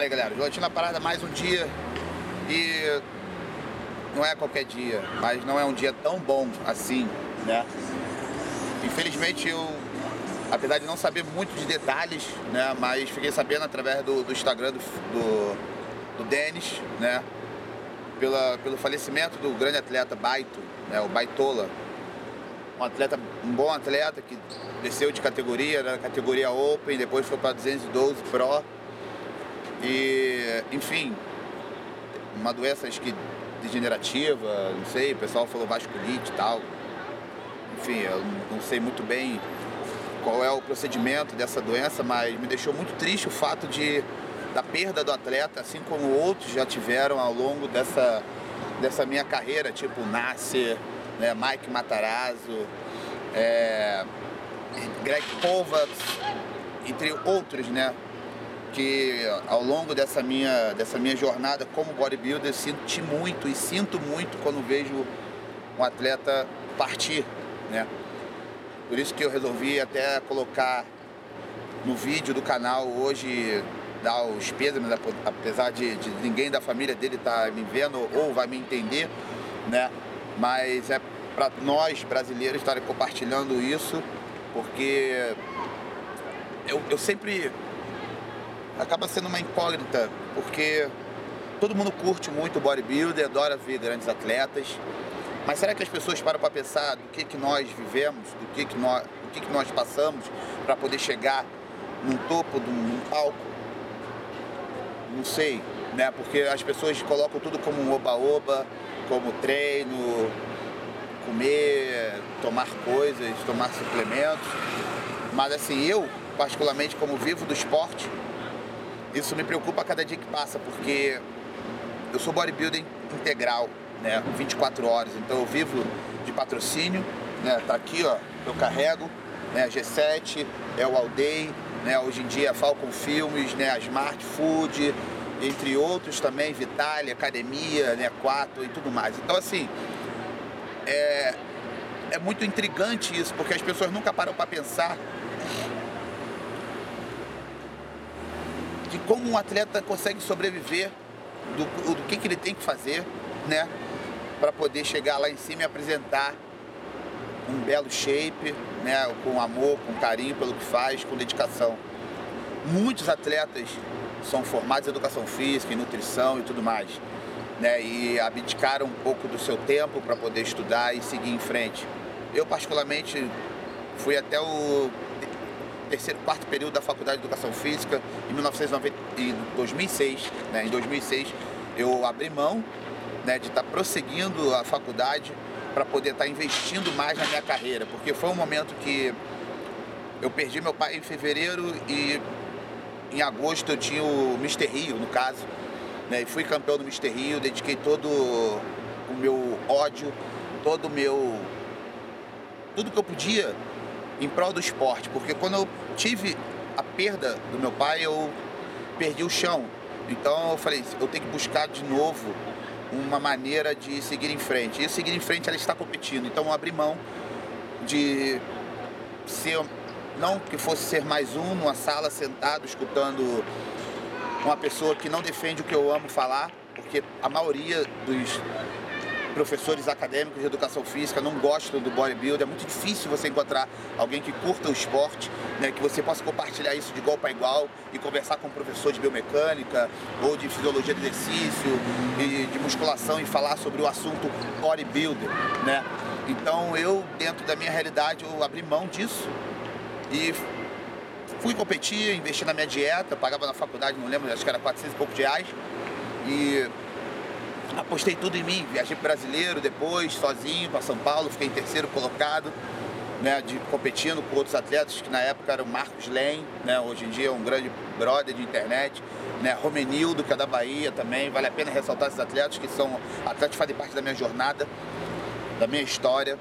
Fala aí, galera. Joatina na parada mais um dia e não é qualquer dia, mas não é um dia tão bom assim, né? Infelizmente apesar de não saber muito de detalhes, né? Mas fiquei sabendo através do Instagram do Denis, né? Pelo falecimento do grande atleta Baito, né? O Baitola. Um bom atleta que desceu de categoria, na categoria Open, depois foi para 212 Pro. E, enfim, uma doença acho que degenerativa, não sei, o pessoal falou vasculite e tal. Enfim, eu não sei muito bem qual é o procedimento dessa doença, mas me deixou muito triste o fato da perda do atleta, assim como outros já tiveram ao longo dessa minha carreira, tipo Nasser, né, Mike Matarazzo, Greg Kovacs, entre outros, né? Que ao longo dessa minha jornada como bodybuilder sinto muito quando vejo um atleta partir, né? Por isso que eu resolvi até colocar no vídeo do canal hoje, dar os pêsames, apesar de ninguém da família dele estar me vendo ou vai me entender, né? Mas é para nós brasileiros estarem compartilhando isso, porque eu sempre acaba sendo uma incógnita, porque todo mundo curte muito o bodybuilder, adora ver grandes atletas, mas será que as pessoas param para pensar do que nós vivemos, do que nós passamos para poder chegar num topo de um palco? Não sei, né? Porque as pessoas colocam tudo como um oba-oba, como treino, comer, tomar coisas, tomar suplementos, mas assim, eu particularmente como vivo do esporte, isso me preocupa a cada dia que passa, porque eu sou bodybuilding integral, né, 24 horas, então eu vivo de patrocínio, né, tá aqui, ó, eu carrego, né, a G7, o All Day, né, hoje em dia a Falcon Filmes, né, a Smart Food, entre outros também, Vitaly, Academia, né, 4 e tudo mais. Então assim, é muito intrigante isso, porque as pessoas nunca param para pensar de como um atleta consegue sobreviver, do que ele tem que fazer, né, para poder chegar lá em cima e apresentar um belo shape, né, com amor, com carinho pelo que faz, com dedicação. Muitos atletas são formados em educação física, em nutrição e tudo mais, né, e abdicaram um pouco do seu tempo para poder estudar e seguir em frente. Eu particularmente fui até o quarto período da Faculdade de Educação Física em 2006, né? Em 2006 eu abri mão, né, de estar prosseguindo a faculdade para poder estar investindo mais na minha carreira, porque foi um momento que eu perdi meu pai em fevereiro e em agosto eu tinha o Mister Rio, no caso, né, e fui campeão do Mister Rio, dediquei todo o meu ódio, tudo que eu podia em prol do esporte, porque quando eu tive a perda do meu pai, eu perdi o chão. Então eu falei, eu tenho que buscar de novo uma maneira de seguir em frente. E seguir em frente ela está competindo. Então eu abri mão de ser, não que fosse ser mais um numa sala sentado escutando uma pessoa que não defende o que eu amo falar, porque a maioria dos professores acadêmicos de educação física não gostam do bodybuilder. É muito difícil você encontrar alguém que curta o esporte, né, que você possa compartilhar isso de igual para igual e conversar com um professor de biomecânica ou de fisiologia do exercício e de musculação e falar sobre o assunto bodybuilder, né? Então eu, dentro da minha realidade, eu abri mão disso e fui competir, investi na minha dieta, pagava na faculdade, não lembro, acho que era 400 e poucos reais, e apostei tudo em mim. Viajei pro brasileiro depois, sozinho, para São Paulo, fiquei em terceiro colocado, né, competindo com outros atletas, que na época era o Marcos Len, né, hoje em dia é um grande brother de internet, né, Romenildo, que é da Bahia também. Vale a pena ressaltar esses atletas, que são atletas que fazem parte da minha jornada, da minha história.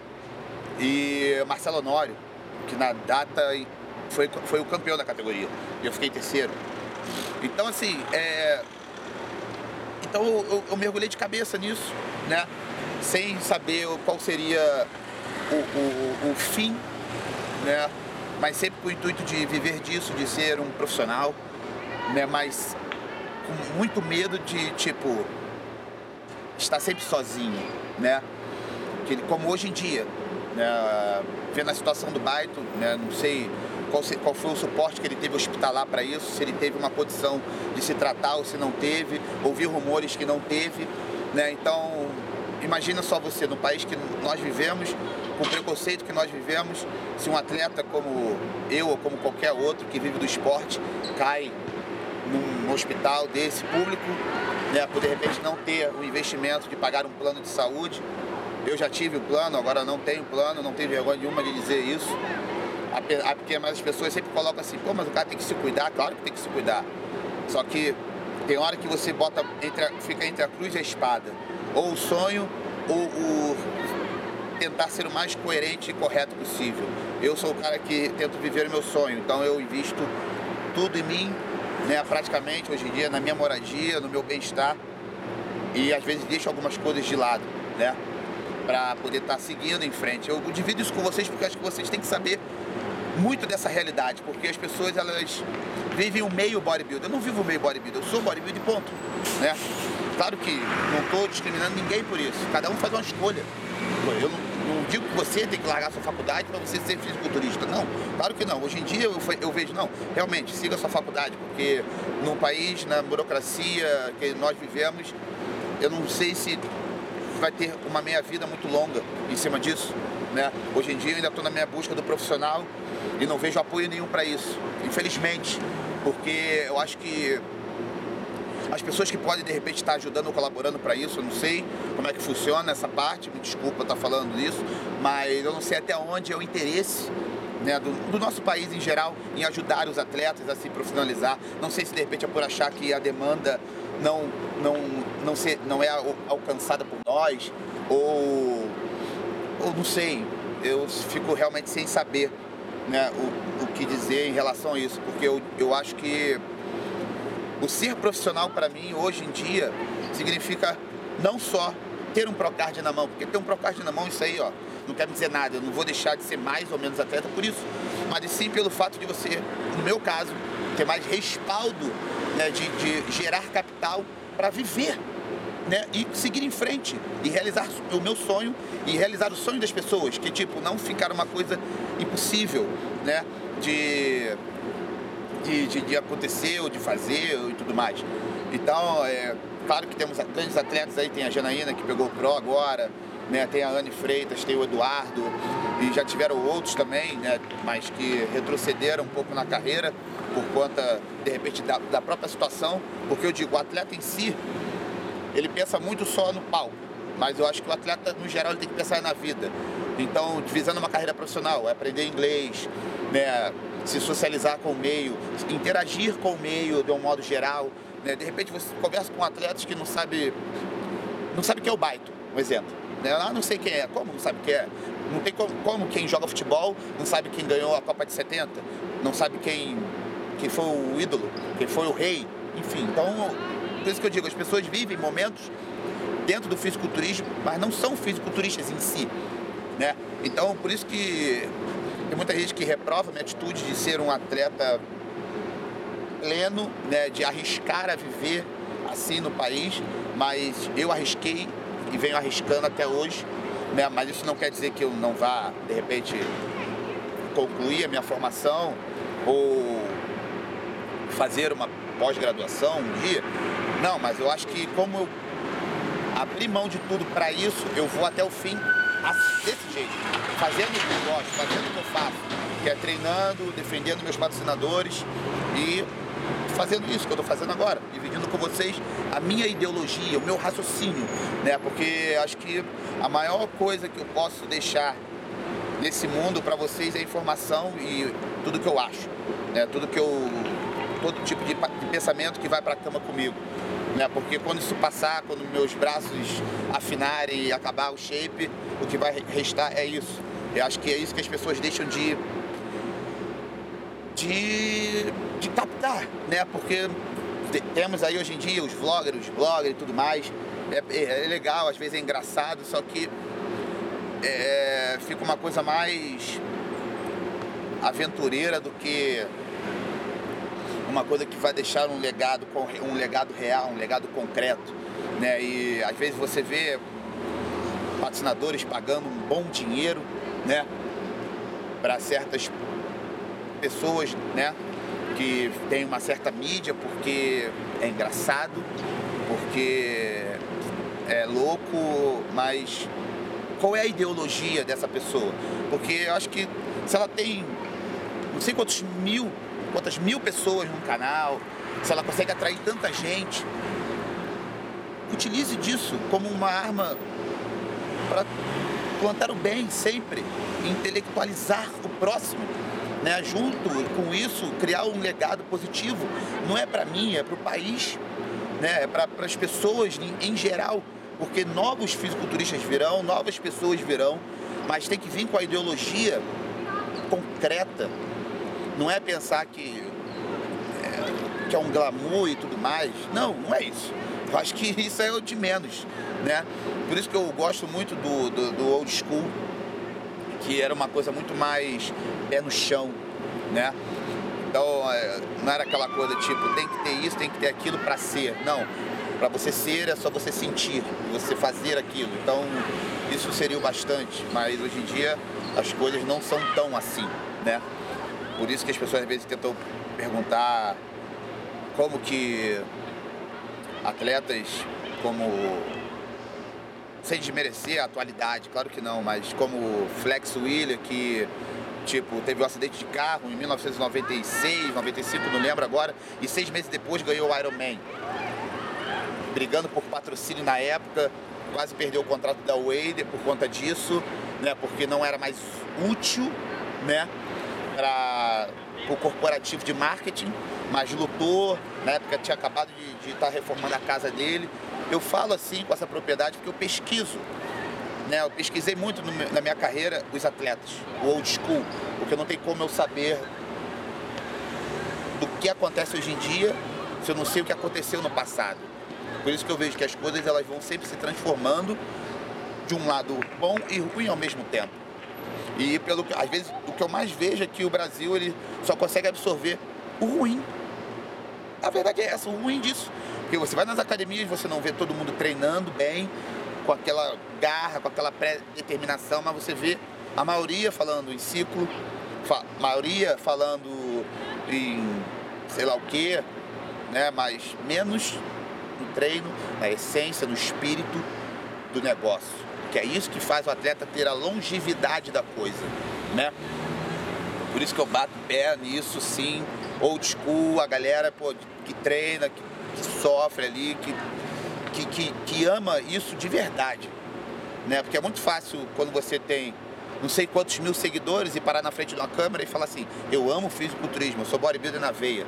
E Marcelo Honório, que na data foi o campeão da categoria, e eu fiquei em terceiro. Então assim, então eu mergulhei de cabeça nisso, né? Sem saber qual seria o fim, né? Mas sempre com o intuito de viver disso, de ser um profissional, né? Mas com muito medo de, tipo, estar sempre sozinho, né? Como hoje em dia, né? Vendo a situação do Baito, né? Não sei qual foi o suporte que ele teve hospitalar para isso, se ele teve uma condição de se tratar ou se não teve, ouvi rumores que não teve, né? Então, imagina só você, no país que nós vivemos, com o preconceito que nós vivemos, se um atleta como eu ou como qualquer outro que vive do esporte cai num hospital desse público, né, por de repente não ter o investimento de pagar um plano de saúde. Eu já tive o plano, agora não tenho plano, não tenho vergonha nenhuma de dizer isso. Porque as pessoas sempre colocam assim, pô, mas o cara tem que se cuidar, claro que tem que se cuidar. Só que tem hora que você fica entre a cruz e a espada. Ou o sonho, ou o tentar ser o mais coerente e correto possível. Eu sou o cara que tento viver o meu sonho, então eu invisto tudo em mim, né, praticamente hoje em dia, na minha moradia, no meu bem-estar, e às vezes deixo algumas coisas de lado, né, para poder estar seguindo em frente. Eu divido isso com vocês porque acho que vocês têm que saber muito dessa realidade, porque as pessoas, elas vivem o meio bodybuilder. Eu não vivo o meio bodybuilder, eu sou bodybuilder, ponto, né? Claro que não estou discriminando ninguém por isso, cada um faz uma escolha. Eu não digo que você tem que largar sua faculdade para você ser fisiculturista, não, claro que não. Hoje em dia eu vejo, não, realmente, siga a sua faculdade, porque no país, na burocracia que nós vivemos, eu não sei se vai ter uma meia-vida muito longa em cima disso, né? Hoje em dia eu ainda estou na minha busca do profissional e não vejo apoio nenhum para isso, infelizmente, porque eu acho que as pessoas que podem de repente estar ajudando ou colaborando para isso, eu não sei como é que funciona essa parte, me desculpa estar falando disso, mas eu não sei até onde é o interesse, né, do nosso país em geral em ajudar os atletas a se profissionalizar. Não sei se de repente é por achar que a demanda não é alcançada por nós, ou não sei, eu fico realmente sem saber, né, o que dizer em relação a isso, porque eu acho que o ser profissional para mim hoje em dia significa não só ter um Procard na mão, porque ter um Procard na mão, isso aí, ó, não quer dizer nada, eu não vou deixar de ser mais ou menos atleta por isso, mas sim pelo fato de você, no meu caso, ter mais respaldo, né, de gerar capital para viver, né, e seguir em frente e realizar o meu sonho e realizar o sonho das pessoas, que tipo, não ficar uma coisa impossível, né, de acontecer ou de fazer e tudo mais. Então, claro que temos grandes atletas aí, tem a Janaína que pegou o Pro agora, né, tem a Anne Freitas, tem o Eduardo, e já tiveram outros também, né, mas que retrocederam um pouco na carreira por conta, de repente, da própria situação, porque eu digo, o atleta em si, ele pensa muito só no palco, mas eu acho que o atleta, no geral, ele tem que pensar na vida. Então, visando uma carreira profissional, aprender inglês, né, se socializar com o meio, interagir com o meio de um modo geral, né? De repente você conversa com atletas que não sabe quem é o Baito, um exemplo, né? Ah, não sei quem é, como não sabe quem é? Não tem como quem joga futebol não sabe quem ganhou a Copa de 70, não sabe quem foi o ídolo, quem foi o rei, enfim. Então, por isso que eu digo, as pessoas vivem momentos dentro do fisiculturismo, mas não são fisiculturistas em si, né? Então, por isso que tem muita gente que reprova a minha atitude de ser um atleta pleno, né, de arriscar a viver assim no país, mas eu arrisquei e venho arriscando até hoje, né, mas isso não quer dizer que eu não vá, de repente, concluir a minha formação ou fazer uma pós-graduação um dia. Não, mas eu acho que como eu abri mão de tudo para isso, eu vou até o fim desse jeito, fazendo o que eu gosto, fazendo o que eu faço, que é treinando, defendendo meus patrocinadores e fazendo isso que eu estou fazendo agora, dividindo com vocês a minha ideologia, o meu raciocínio, né? Porque acho que a maior coisa que eu posso deixar nesse mundo para vocês é informação e tudo que eu acho, né? Todo tipo de pensamento que vai para a cama comigo, né? Porque quando isso passar, quando meus braços afinarem e acabar o shape, o que vai restar é isso. Eu acho que é isso que as pessoas deixam de captar, né? Porque temos aí hoje em dia os bloggers e tudo mais. É legal, às vezes é engraçado, só que fica uma coisa mais aventureira do que uma coisa que vai deixar um legado real, um legado concreto, né? E às vezes você vê patrocinadores pagando um bom dinheiro, né, para certas pessoas, né, que tem uma certa mídia porque é engraçado, porque é louco, mas qual é a ideologia dessa pessoa? Porque eu acho que se ela tem não sei quantas mil pessoas no canal, se ela consegue atrair tanta gente, utilize disso como uma arma para plantar o bem sempre, intelectualizar o próximo, né? Junto com isso, criar um legado positivo. Não é para mim, é para o país, né? É para as pessoas em geral, porque novos fisiculturistas virão, novas pessoas virão, mas tem que vir com a ideologia concreta. Não é pensar que é um glamour e tudo mais. Não, não é isso. Eu acho que isso é o de menos, né? Por isso que eu gosto muito do old school, que era uma coisa muito mais pé no chão, né? Então, não era aquela coisa tipo, tem que ter isso, tem que ter aquilo para ser. Não, para você ser é só você sentir, você fazer aquilo. Então, isso seria o bastante, mas hoje em dia as coisas não são tão assim, né? Por isso que as pessoas às vezes tentam perguntar como que atletas como, sem desmerecer a atualidade, claro que não, mas como Flex Wheeler, que tipo, teve um acidente de carro em 1996, 95, não lembro agora, e 6 meses depois ganhou o Ironman, brigando por patrocínio na época, quase perdeu o contrato da Wader por conta disso, né, porque não era mais útil, né, para o corporativo de marketing, mas lutou, na época tinha acabado de estar reformando a casa dele. Eu falo assim com essa propriedade porque eu pesquiso, né? Eu pesquisei muito na minha carreira os atletas, o old school, porque não tem como eu saber do que acontece hoje em dia se eu não sei o que aconteceu no passado. Por isso que eu vejo que as coisas elas vão sempre se transformando de um lado bom e ruim ao mesmo tempo. E às vezes o que eu mais vejo é que o Brasil ele só consegue absorver o ruim. A verdade é essa, o ruim disso. Porque você vai nas academias, você não vê todo mundo treinando bem, com aquela garra, com aquela pré-determinação, mas você vê a maioria falando em ciclo, maioria falando em sei lá o quê, né? Mas menos no treino, na essência, no espírito do negócio. Que é isso que faz o atleta ter a longevidade da coisa, né? Por isso que eu bato pé nisso, sim. Old school, a galera pô, que treina, que sofre ali, que ama isso de verdade, né? Porque é muito fácil quando você tem não sei quantos mil seguidores e parar na frente de uma câmera e falar assim, eu amo fisiculturismo, eu sou bodybuilder na veia.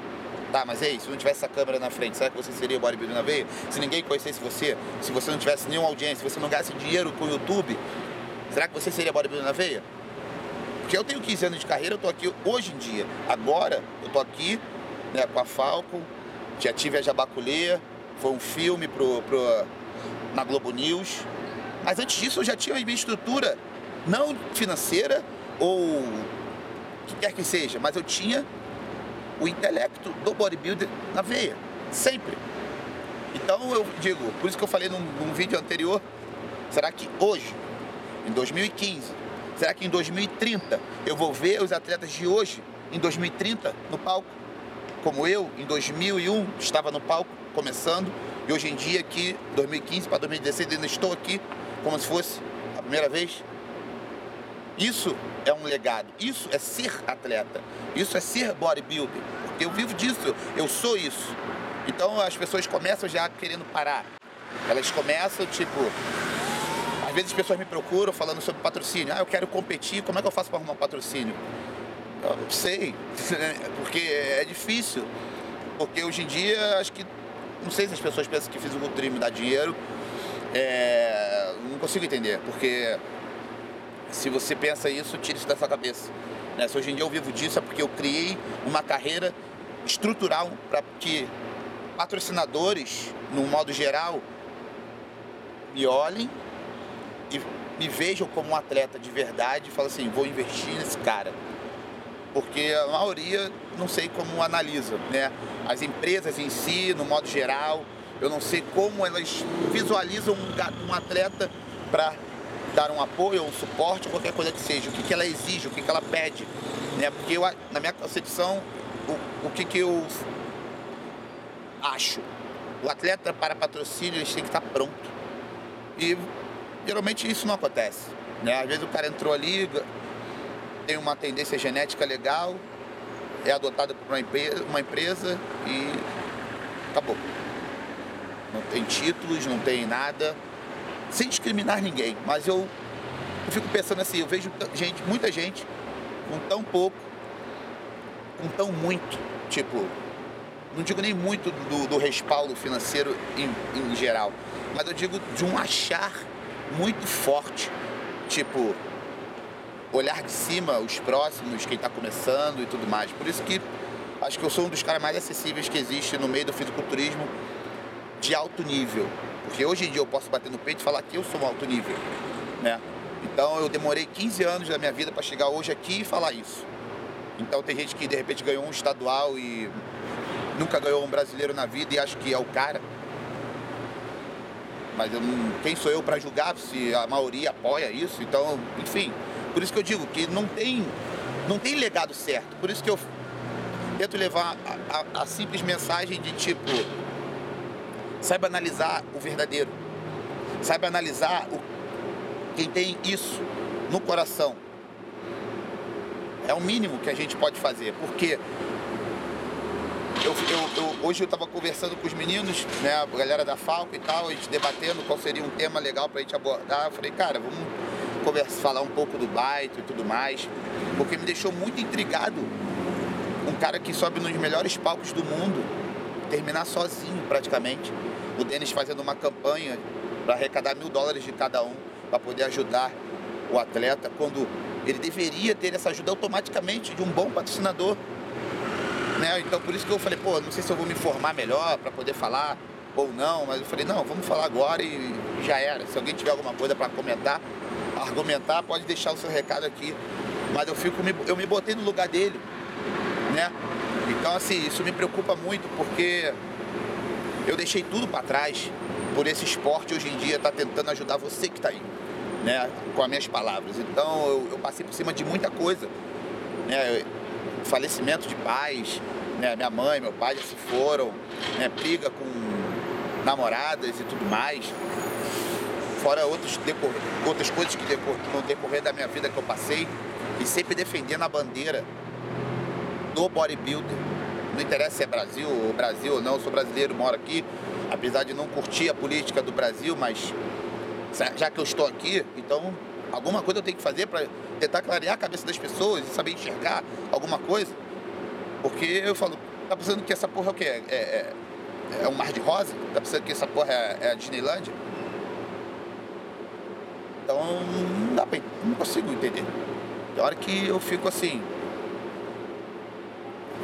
Tá, mas aí, se não tivesse essa câmera na frente, será que você seria bodybuilder na veia? Se ninguém conhecesse você, se você não tivesse nenhuma audiência, se você não ganhasse dinheiro com o YouTube, será que você seria bodybuilder na veia? Porque eu tenho 15 anos de carreira, eu tô aqui hoje em dia. Agora, eu tô aqui, né, com a Falcon, já tive a Jabaculê, foi um filme na Globo News. Mas antes disso, eu já tinha a minha estrutura, não financeira ou o que quer que seja, mas eu tinha o intelecto do bodybuilder na veia, sempre. Então eu digo, por isso que eu falei num vídeo anterior, será que hoje, em 2015, será que em 2030 eu vou ver os atletas de hoje, em 2030, no palco? Como eu, em 2001, estava no palco, começando, e hoje em dia aqui, 2015 para 2016, ainda estou aqui, como se fosse a primeira vez. Isso é um legado, isso é ser atleta, isso é ser bodybuilder, porque eu vivo disso, eu sou isso. Então as pessoas começam já querendo parar, elas começam tipo, às vezes as pessoas me procuram falando sobre patrocínio, eu quero competir, como é que eu faço para arrumar um patrocínio? Eu não sei, porque é difícil, porque hoje em dia acho que, não sei se as pessoas pensam que fisiculturismo dá dinheiro, não consigo entender, porque se você pensa isso, tira isso da sua cabeça. Né? Se hoje em dia eu vivo disso é porque eu criei uma carreira estrutural para que patrocinadores, no modo geral, me olhem e me vejam como um atleta de verdade e falem assim, vou investir nesse cara. porque a maioria não sei como analisa, né? As empresas em si, no modo geral, eu não sei como elas visualizam um atleta para dar um apoio, um suporte, qualquer coisa que seja, o que ela exige, o que ela pede, né? Porque eu, na minha concepção, o que eu acho, o atleta para patrocínio ele tem que estar pronto. E geralmente isso não acontece, né? Às vezes o cara entrou ali, tem uma tendência genética legal, é adotado por uma empresa e acabou. Não tem títulos, não tem nada, sem discriminar ninguém. Mas eu fico pensando assim, eu vejo muita gente com tão pouco, com tão muito, tipo, não digo nem muito do respaldo financeiro em geral, mas eu digo de um achar muito forte, tipo, olhar de cima os próximos, quem está começando e tudo mais. Por isso que acho que eu sou um dos caras mais acessíveis que existe no meio do fisiculturismo de alto nível. Porque hoje em dia eu posso bater no peito e falar que eu sou um alto nível, né? Então eu demorei 15 anos da minha vida para chegar hoje aqui e falar isso. Então tem gente que de repente ganhou um estadual e nunca ganhou um brasileiro na vida e acho que é o cara. Mas quem sou eu para julgar se a maioria apoia isso? Então, enfim, por isso que eu digo que não tem legado certo. Por isso que eu tento levar a simples mensagem de tipo, saiba analisar o verdadeiro, saiba analisar quem tem isso no coração. É o mínimo que a gente pode fazer, porque hoje eu estava conversando com os meninos, né, a galera da Falco e tal, a gente debatendo qual seria um tema legal pra gente abordar. Eu falei, cara, vamos falar um pouco do baito e tudo mais, porque me deixou muito intrigado um cara que sobe nos melhores palcos do mundo, terminar sozinho praticamente, o Denis fazendo uma campanha para arrecadar $1.000 de cada um, para poder ajudar o atleta, quando ele deveria ter essa ajuda automaticamente de um bom patrocinador, né? Então por isso que eu falei, pô, não sei se eu vou me informar melhor para poder falar ou não, mas eu falei, não, vamos falar agora e já era. Se alguém tiver alguma coisa para comentar, argumentar, pode deixar o seu recado aqui, mas eu me botei no lugar dele, né? Então assim, isso me preocupa muito, porque eu deixei tudo para trás por esse esporte hoje em dia tá tentando ajudar você que tá aí, né? Com as minhas palavras. Então eu passei por cima de muita coisa, né? Falecimento de pais, né? Minha mãe, meu pai já se foram, né? Briga com namoradas e tudo mais, fora outras coisas que no decorrer da minha vida que eu passei, e sempre defendendo a bandeira do bodybuilder. Não interessa se é Brasil ou não, eu sou brasileiro, moro aqui, apesar de não curtir a política do Brasil, mas já que eu estou aqui, então alguma coisa eu tenho que fazer para tentar clarear a cabeça das pessoas e saber enxergar alguma coisa. Porque eu falo, tá pensando que essa porra é o quê? É um mar de rosa? Tá pensando que essa porra é a Disneylândia? Então não dá pra, não consigo entender. Tem hora que eu fico assim,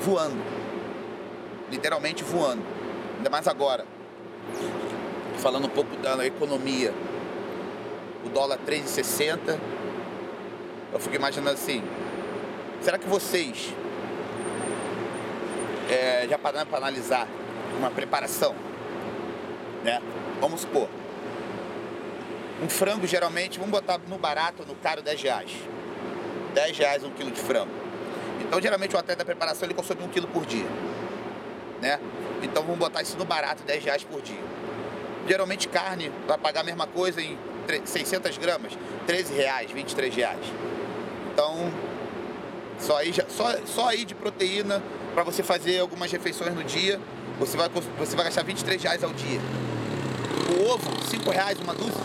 voando, literalmente voando, ainda mais agora, falando um pouco da economia, o dólar 3,60, eu fico imaginando assim, será que vocês já pararam para analisar uma preparação, né? Vamos supor, um frango geralmente, vamos botar no barato, no caro, R$10, R$10 um quilo de frango. Então geralmente o atleta da preparação ele consome 1 quilo por dia, né? Então vamos botar isso no barato, R$10 por dia. Geralmente carne vai pagar a mesma coisa em 600 gramas, R$13, R$23. Então só aí de proteína para você fazer algumas refeições no dia, você vai gastar R$23 ao dia. O ovo, R$5 uma dúzia.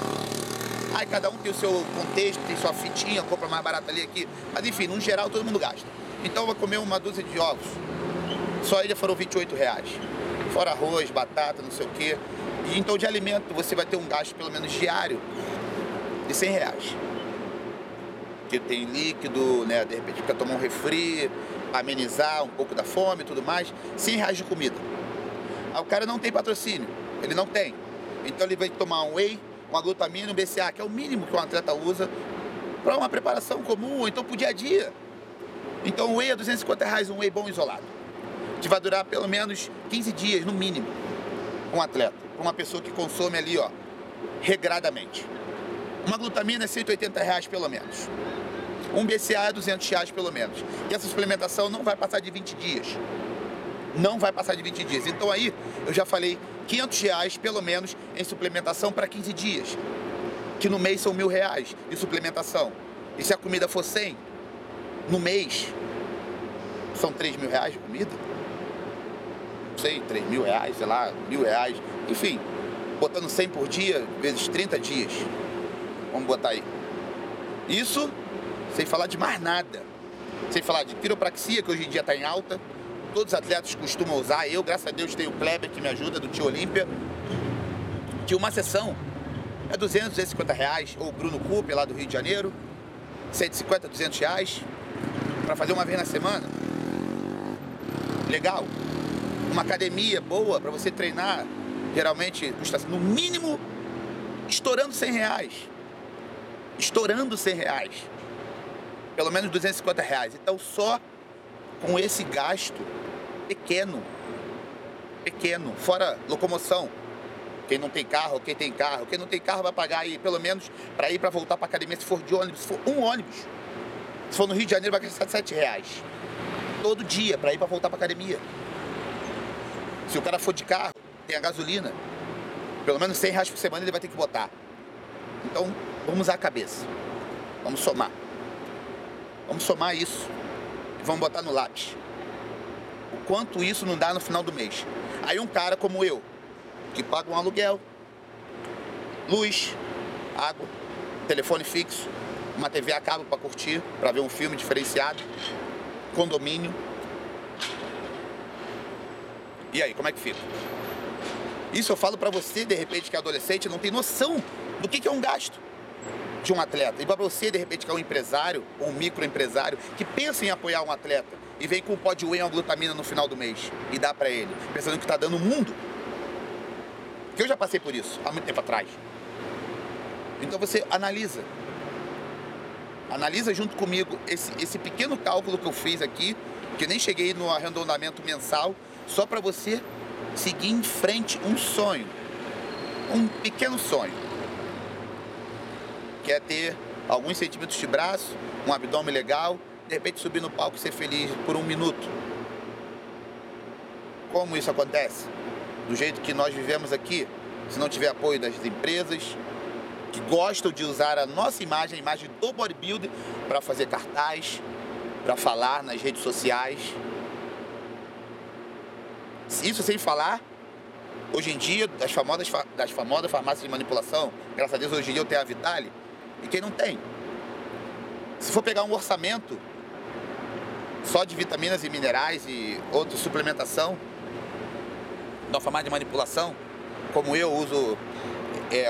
Aí cada um tem o seu contexto, tem sua fitinha, compra mais barata ali aqui. Mas enfim, no geral todo mundo gasta. Então vai comer uma dúzia de ovos. Só aí já foram R$28. Fora arroz, batata, não sei o quê. E então de alimento você vai ter um gasto pelo menos diário de R$100. Porque tem líquido, né? De repente fica tomar um refri, amenizar um pouco da fome e tudo mais. R$100 de comida. Aí o cara não tem patrocínio, ele não tem. Então ele vai tomar um whey, uma glutamina, um BCA, que é o mínimo que um atleta usa para uma preparação comum, ou então pro dia a dia. Então o whey é R$250, um whey bom isolado, que vai durar pelo menos 15 dias, no mínimo, um atleta, uma pessoa que consome ali, ó, regradamente. Uma glutamina é R$180 pelo menos. Um BCA é R$200 pelo menos. E essa suplementação não vai passar de 20 dias. Não vai passar de 20 dias. Então aí, eu já falei R$500 pelo menos em suplementação para 15 dias. Que no mês são R$1.000 de suplementação. E se a comida for 100, no mês, são R$3.000 de comida? Não sei, R$3.000, sei lá, R$1.000. Enfim, botando 100 por dia, vezes 30 dias. Vamos botar aí. Isso sem falar de mais nada. Sem falar de quiropraxia, que hoje em dia está em alta. Todos os atletas costumam usar. Eu, graças a Deus, tenho o Kleber que me ajuda, do Tio Olímpia. Que uma sessão é R$200, R$250. Ou o Bruno Cooper, lá do Rio de Janeiro. R$150, R$200. Para fazer uma vez na semana. Legal. Uma academia boa para você treinar. Geralmente custa no mínimo estourando R$100. Estourando R$100. Pelo menos R$250. Então só com esse gasto pequeno, fora locomoção. Quem não tem carro, quem tem carro. Quem não tem carro vai pagar aí pelo menos para ir para voltar para academia, se for de ônibus, se for um ônibus. Se for no Rio de Janeiro vai gastar R$7. Todo dia para ir para voltar para academia. Se o cara for de carro, tem a gasolina. Pelo menos R$100 por semana ele vai ter que botar. Então vamos usar a cabeça. Vamos somar. Vamos somar isso e vamos botar no lápis. O quanto isso não dá no final do mês. Aí um cara como eu, que paga um aluguel, luz, água, telefone fixo, uma TV a cabo para curtir, para ver um filme diferenciado, condomínio. E aí, como é que fica? Isso eu falo para você, de repente, que é adolescente, não tem noção do que é um gasto de um atleta. E para você, de repente, que é um empresário ou um microempresário que pensa em apoiar um atleta e vem com um pó de whey e uma glutamina no final do mês e dá para ele, pensando que está dando o mundo. Porque eu já passei por isso há muito tempo atrás. Então você analisa. Analisa junto comigo esse pequeno cálculo que eu fiz aqui, que nem cheguei no arredondamento mensal, só para você seguir em frente um sonho. Um pequeno sonho. Que é ter alguns centímetros de braço, um abdômen legal, de repente subir no palco e ser feliz por 1 minuto. Como isso acontece? Do jeito que nós vivemos aqui, se não tiver apoio das empresas que gostam de usar a nossa imagem, a imagem do bodybuilder, para fazer cartaz, para falar nas redes sociais. Isso sem falar, hoje em dia, das famosas farmácias de manipulação. Graças a Deus, hoje em dia eu tenho a Vitale. E quem não tem? Se for pegar um orçamento só de vitaminas e minerais e outra suplementação, da farmácia de manipulação, como eu uso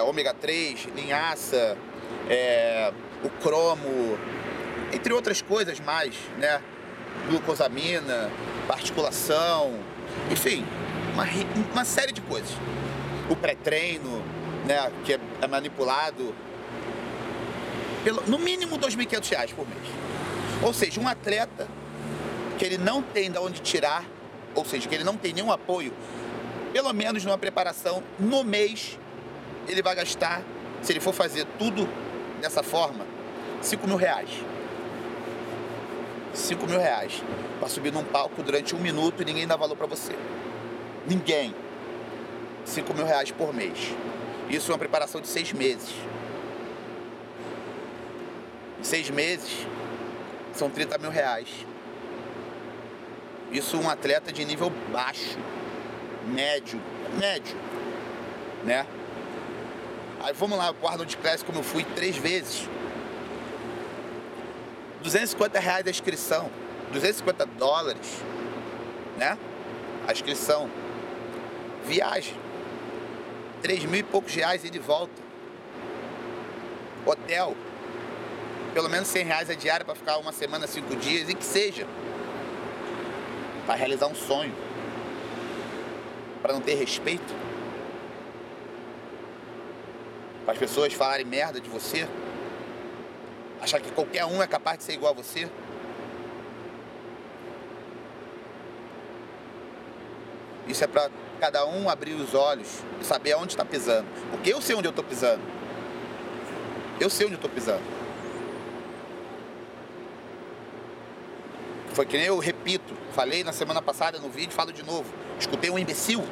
ômega 3, linhaça, o cromo, entre outras coisas mais, né? Glucosamina, articulação, enfim, uma série de coisas. O pré-treino, né? Que é manipulado. No mínimo R$2.500 por mês. Ou seja, um atleta que ele não tem de onde tirar, ou seja, que ele não tem nenhum apoio, pelo menos numa preparação no mês, ele vai gastar, se ele for fazer tudo dessa forma, R$5.000. R$5.000 para subir num palco durante 1 minuto e ninguém dá valor para você. Ninguém. R$5.000 por mês. Isso é uma preparação de 6 meses. 6 meses são R$30.000. Isso um atleta de nível baixo, médio, né? Aí vamos lá, o Arnold Classic, como eu fui 3 vezes, R$250 a inscrição, $250, né? A inscrição. Viagem, R$3.000 e poucos ida e volta. Hotel, pelo menos R$100 a diária para ficar uma semana, 5 dias, e que seja, para realizar um sonho, para não ter respeito, para as pessoas falarem merda de você, achar que qualquer um é capaz de ser igual a você. Isso é para cada um abrir os olhos e saber aonde está pisando. Porque eu sei onde eu estou pisando. Eu sei onde eu estou pisando. Foi que nem eu repito, falei na semana passada no vídeo, falo de novo. Escutei um imbecil,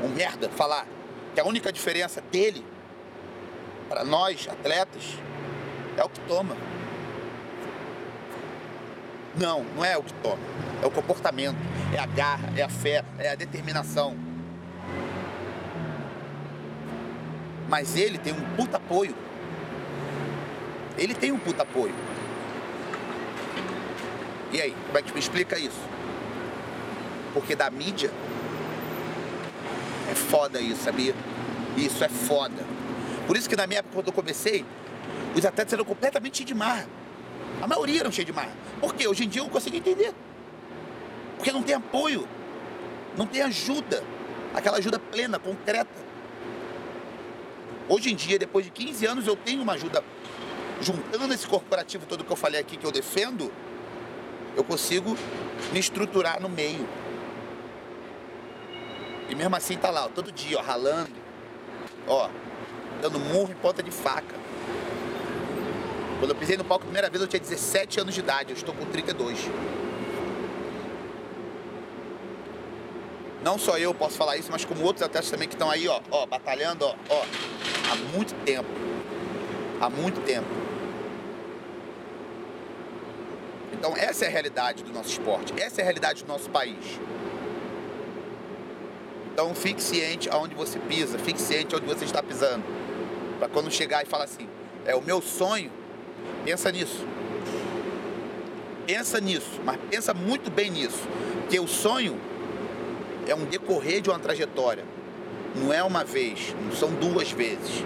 um merda, falar que a única diferença dele para nós, atletas, é o que toma. Não, não é o que toma. É o comportamento, é a garra, é a fé, é a determinação. Mas ele tem um puta apoio. Ele tem um puta apoio. E aí, como é que me explica isso? Porque da mídia é foda isso, sabia? Isso é foda. Por isso que na minha época, quando eu comecei, os atletas eram completamente cheios de marra. A maioria eram cheios de marra. Por quê? Hoje em dia eu não consigo entender. Porque não tem apoio, não tem ajuda, aquela ajuda plena, concreta. Hoje em dia, depois de 15 anos, eu tenho uma ajuda. Juntando esse corporativo todo que eu falei aqui, que eu defendo, eu consigo me estruturar no meio. E mesmo assim tá lá, ó, todo dia, ó, ralando, ó, dando murro em ponta de faca. Quando eu pisei no palco a primeira vez, eu tinha 17 anos de idade, eu estou com 32. Não só eu posso falar isso, mas como outros atletas também que estão aí, ó, batalhando, ó, há muito tempo. Há muito tempo. Então essa é a realidade do nosso esporte, essa é a realidade do nosso país. Então fique ciente aonde você pisa, fique ciente aonde você está pisando. Para quando chegar e falar assim, é o meu sonho, pensa nisso. Pensa nisso, mas pensa muito bem nisso. Porque o sonho é um decorrer de uma trajetória. Não é uma vez, não são duas vezes.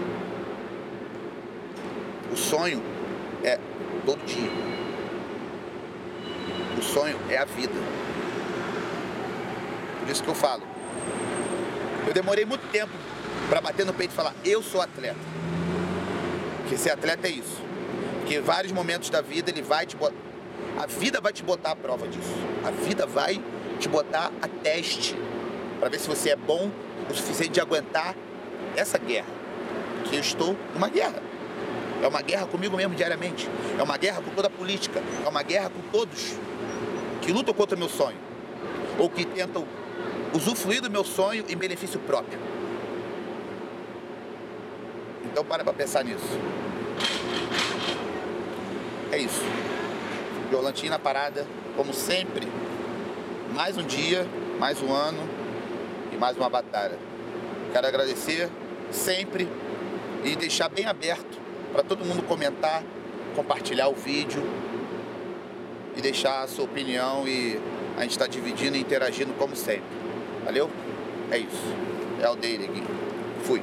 O sonho é todo dia. O sonho é a vida. Por isso que eu falo. Eu demorei muito tempo para bater no peito e falar, eu sou atleta. Porque ser atleta é isso. Porque em vários momentos da vida ele vai te botar. A vida vai te botar à prova disso. A vida vai te botar a teste. Para ver se você é bom o suficiente de aguentar essa guerra. Que eu estou numa guerra. É uma guerra comigo mesmo diariamente. É uma guerra com toda a política. É uma guerra com todos que lutam contra o meu sonho. Ou que tentam usufruir do meu sonho em benefício próprio. Então para pensar nisso. É isso. Violantinho na parada, como sempre. Mais um dia, mais um ano e mais uma batalha. Quero agradecer sempre e deixar bem aberto para todo mundo comentar, compartilhar o vídeo e deixar a sua opinião, e a gente está dividindo e interagindo como sempre. Valeu? É isso. É o Daily aqui. Fui.